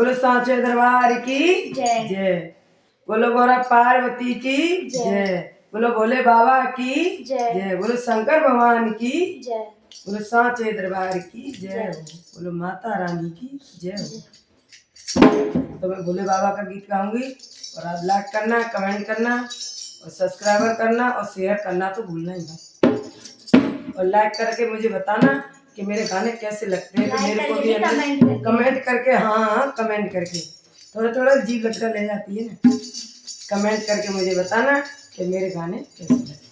बोलो सांचे दरबार की जय। बोलो गौरा पार्वती की जय। बोलो भोले बाबा की जय। बोलो शंकर भगवान की जय। बोलो सांचे दरबार की जय। बोलो माता रानी की जय। तो मैं भोले बाबा का गीत गाऊंगी और आप लाइक करना, कमेंट करना और सब्सक्राइबर करना और शेयर करना तो भूलना ही मत। और लाइक करके मुझे बताना कि मेरे गाने कैसे लगते हैं। तो मेरे को भी कमेंट करके, हाँ कमेंट करके, थोड़ा थोड़ा जीभ लटका ले जाती है ना, कमेंट करके मुझे बताना कि मेरे गाने कैसे लगते हैं।